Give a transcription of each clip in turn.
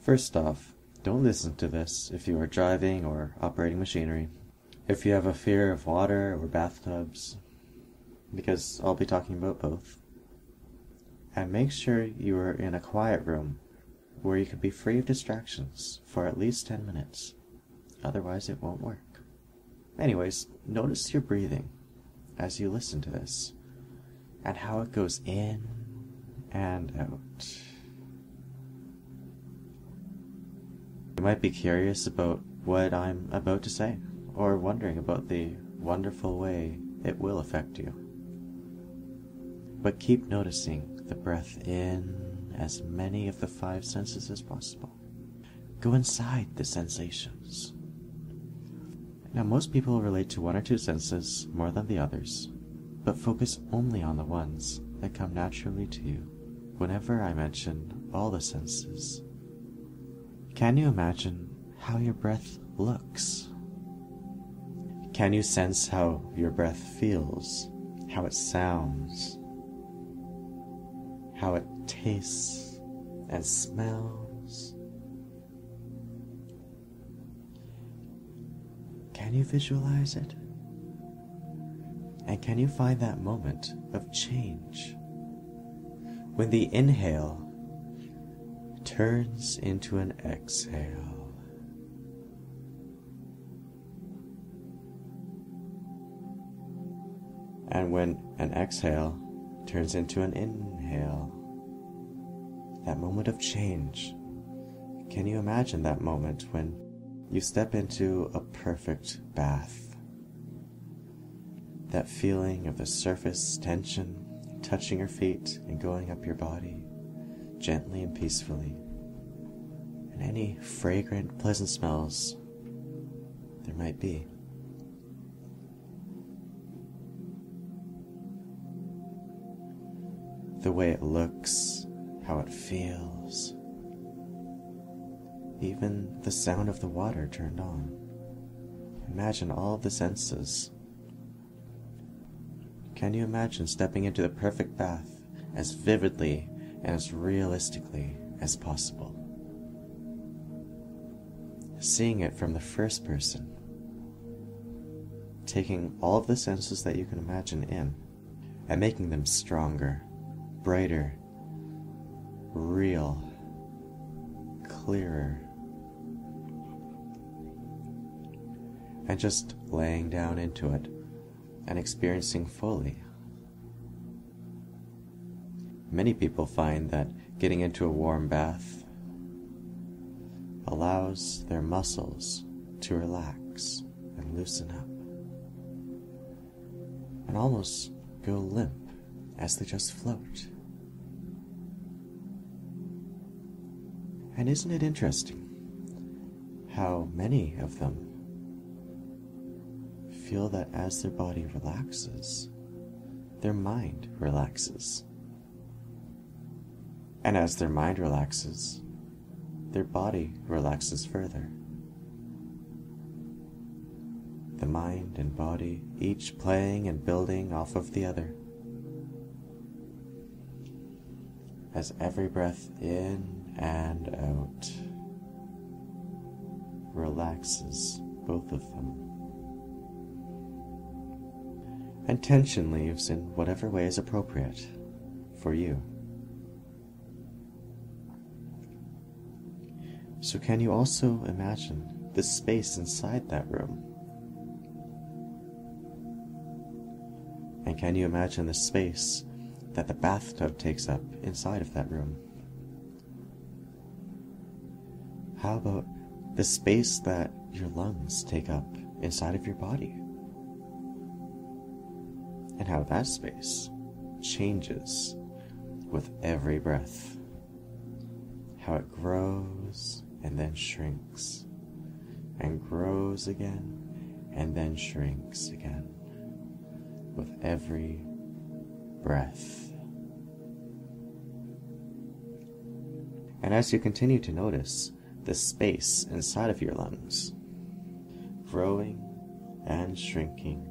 First off, don't listen to this if you are driving or operating machinery. If you have a fear of water or bathtubs, because I'll be talking about both. And make sure you are in a quiet room where you can be free of distractions for at least 10 minutes. Otherwise it won't work. Anyways, notice your breathing as you listen to this and how it goes in and out. You might be curious about what I'm about to say, or wondering about the wonderful way it will affect you. But keep noticing the breath in as many of the 5 senses as possible. Go inside the sensations. Now, most people relate to 1 or 2 senses more than the others, but focus only on the ones that come naturally to you whenever I mention all the senses. Can you imagine how your breath looks? Can you sense how your breath feels, how it sounds, how it tastes and smells? Can you visualize it? And can you find that moment of change when the inhale turns into an exhale? And when an exhale turns into an inhale, that moment of change, can you imagine that moment when you step into a perfect bath? That feeling of the surface tension touching your feet and going up your body gently and peacefully, and any fragrant, pleasant smells there might be. The way it looks, how it feels, even the sound of the water turned on. Imagine all of the senses. Can you imagine stepping into the perfect bath as vividly and as realistically as possible? Seeing it from the first person, taking all of the senses that you can imagine in and making them stronger, brighter, real, clearer, and just laying down into it and experiencing fully. Many people find that getting into a warm bath allows their muscles to relax and loosen up and almost go limp as they just float. And isn't it interesting how many of them feel that as their body relaxes, their mind relaxes. And as their mind relaxes, their body relaxes further. The mind and body each playing and building off of the other. As every breath in and out relaxes both of them. And tension leaves in whatever way is appropriate for you. So can you also imagine the space inside that room? And can you imagine the space that the bathtub takes up inside of that room? How about the space that your lungs take up inside of your body? And how that space changes with every breath. How it grows and then shrinks, and grows again and then shrinks again with every breath. And as you continue to notice the space inside of your lungs growing and shrinking,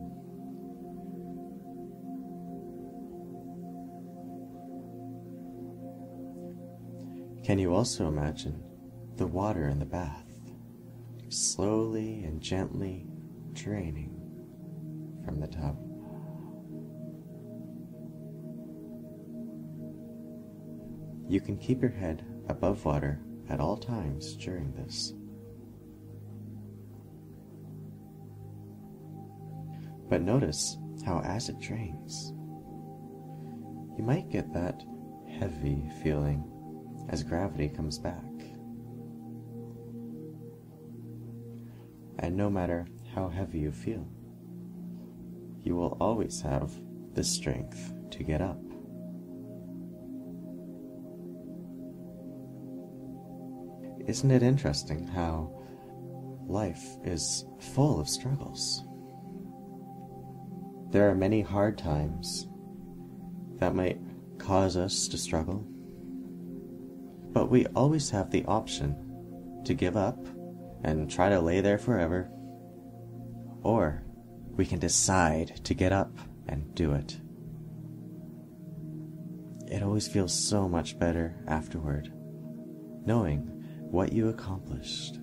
can you also imagine the water in the bath, slowly and gently draining from the tub. You can keep your head above water at all times during this. But notice how as it drains, you might get that heavy feeling as gravity comes back. And no matter how heavy you feel, you will always have the strength to get up. Isn't it interesting how life is full of struggles? There are many hard times that might cause us to struggle, but we always have the option to give up and try to lay there forever, or we can decide to get up and do it. It always feels so much better afterward, knowing what you accomplished.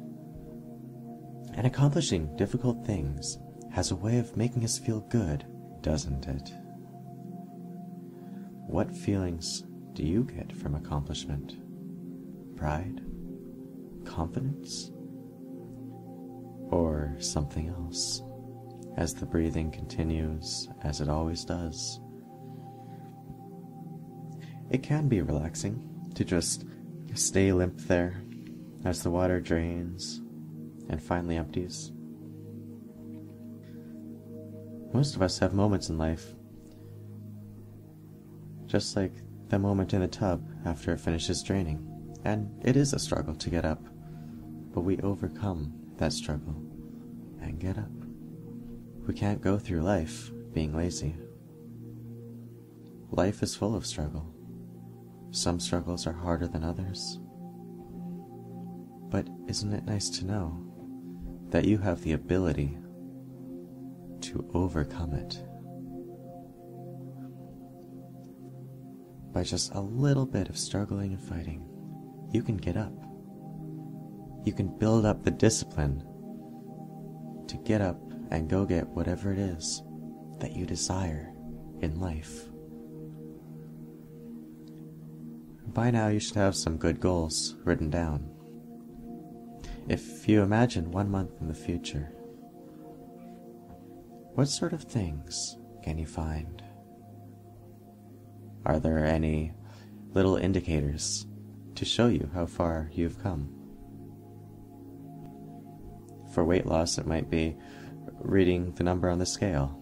And accomplishing difficult things has a way of making us feel good, doesn't it? What feelings do you get from accomplishment? Pride? Confidence? Or something else, as the breathing continues, as it always does? It can be relaxing to just stay limp there as the water drains and finally empties. Most of us have moments in life, just like the moment in the tub after it finishes draining, and it is a struggle to get up, but we overcome that struggle and get up. We can't go through life being lazy. Life is full of struggle. Some struggles are harder than others. But isn't it nice to know that you have the ability to overcome it? By just a little bit of struggling and fighting, you can get up. You can build up the discipline to get up and go get whatever it is that you desire in life. By now you should have some good goals written down. If you imagine 1 month in the future, what sort of things can you find? Are there any little indicators to show you how far you've come? For weight loss, it might be reading the number on the scale.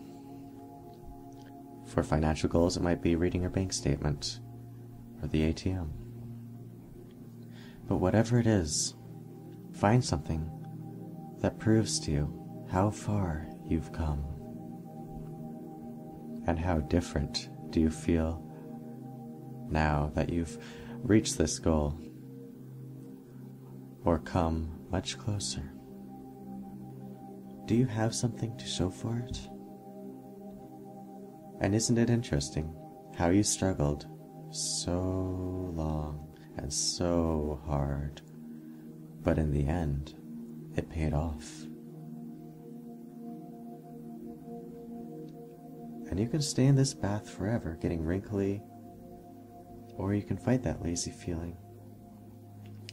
For financial goals, it might be reading your bank statement or the ATM. But whatever it is, find something that proves to you how far you've come. And how different do you feel now that you've reached this goal or come much closer? Do you have something to show for it? And isn't it interesting how you struggled so long and so hard, but in the end, it paid off? And you can stay in this bath forever, getting wrinkly, or you can fight that lazy feeling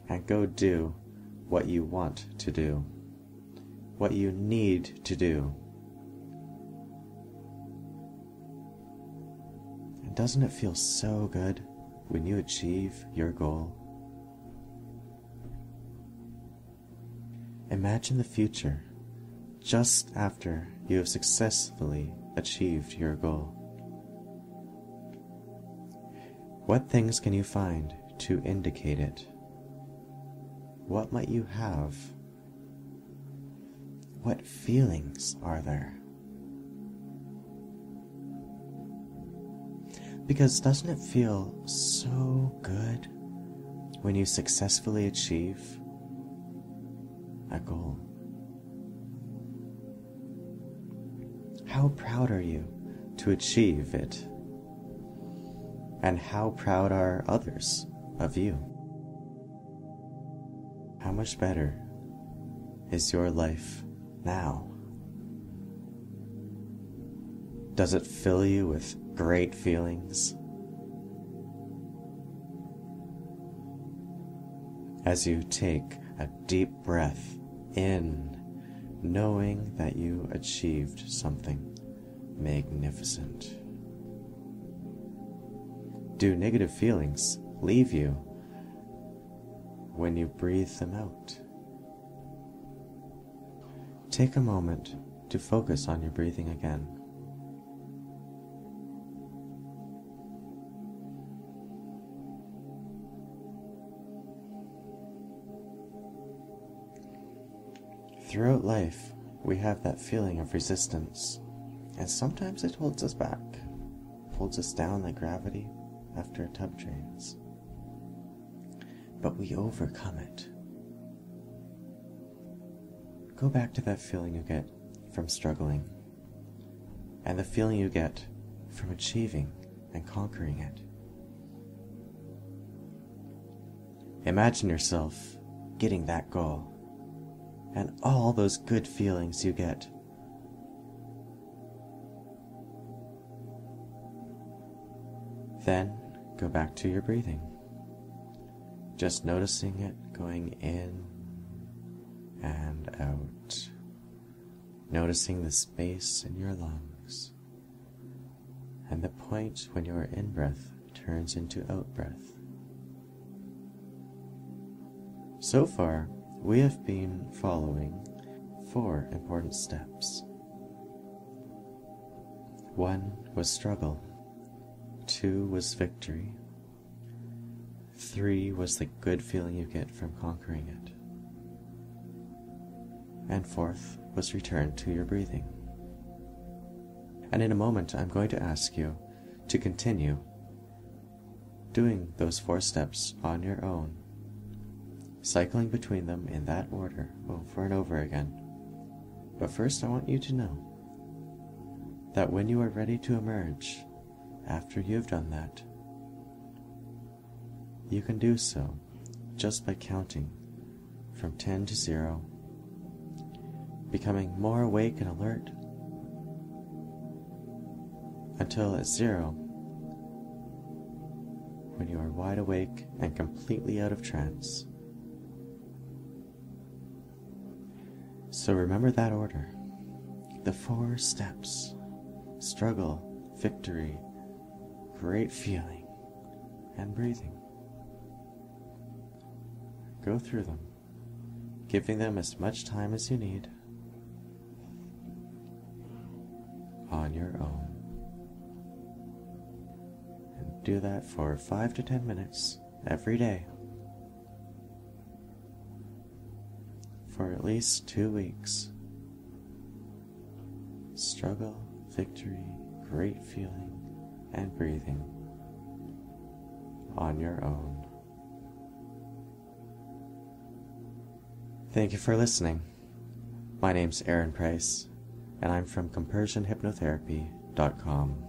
and go do what you want to do, what you need to do. And doesn't it feel so good when you achieve your goal? Imagine the future just after you have successfully achieved your goal. What things can you find to indicate it? What might you have? What feelings are there? Because doesn't it feel so good when you successfully achieve a goal? How proud are you to achieve it? And how proud are others of you? How much better is your life now? Does it fill you with great feelings? As you take a deep breath in, knowing that you achieved something magnificent. Do negative feelings leave you when you breathe them out? Take a moment to focus on your breathing again. Throughout life, we have that feeling of resistance, and sometimes it holds us back, holds us down like gravity after a tub drains. But we overcome it. Go back to that feeling you get from struggling, and the feeling you get from achieving and conquering it. Imagine yourself getting that goal, and all those good feelings you get. Then go back to your breathing, just noticing it going in and out, noticing the space in your lungs, and the point when your in-breath turns into out-breath. So far, we have been following 4 important steps. 1 was struggle, 2 was victory, 3 was the good feeling you get from conquering it, and 4th was return to your breathing. And in a moment I'm going to ask you to continue doing those 4 steps on your own, cycling between them in that order over and over again. But first I want you to know that when you are ready to emerge, after you've done that, you can do so just by counting from 10 to 0, becoming more awake and alert, until at 0, when you are wide awake and completely out of trance. So remember that order, the 4 steps: struggle, victory, great feeling, and breathing. Go through them, giving them as much time as you need on your own. And do that for 5 to 10 minutes every day for at least 2 weeks. Struggle, victory, great feeling, and breathing on your own. Thank you for listening. My name's Aaron Price, and I'm from compersionhypnotherapy.com.